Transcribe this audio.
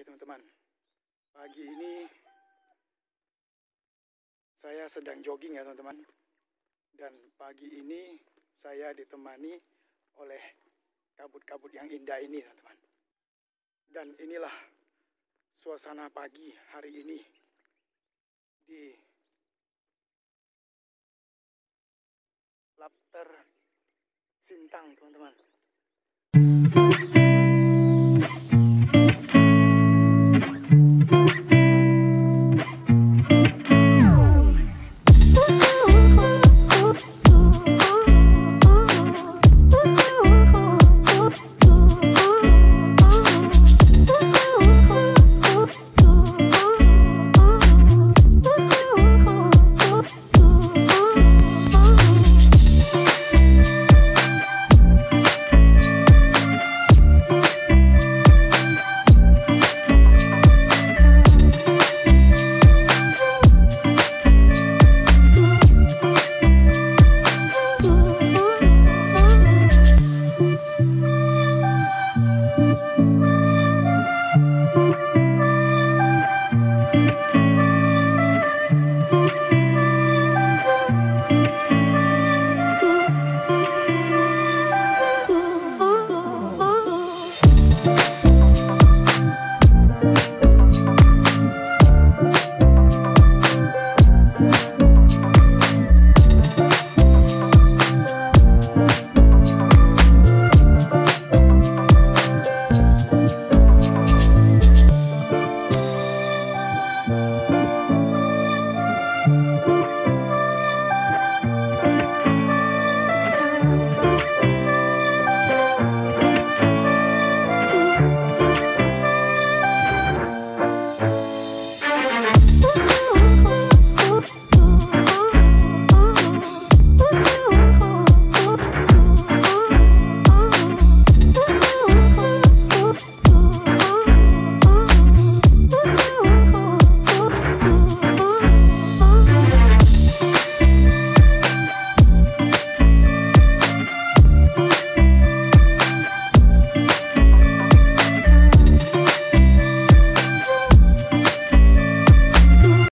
Oke teman-teman, pagi ini saya sedang jogging ya teman-teman. Dan pagi ini saya ditemani oleh kabut-kabut yang indah ini teman-teman. Dan inilah suasana pagi hari ini di lapter sintang teman-teman.